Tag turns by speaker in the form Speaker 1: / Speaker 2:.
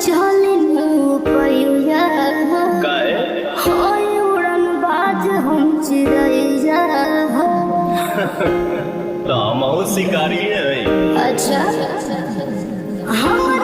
Speaker 1: चले पैया
Speaker 2: काहे
Speaker 1: होय उड़न बाज हम चिड़ैया
Speaker 2: तो हम शिकारी है
Speaker 1: अच्छा हम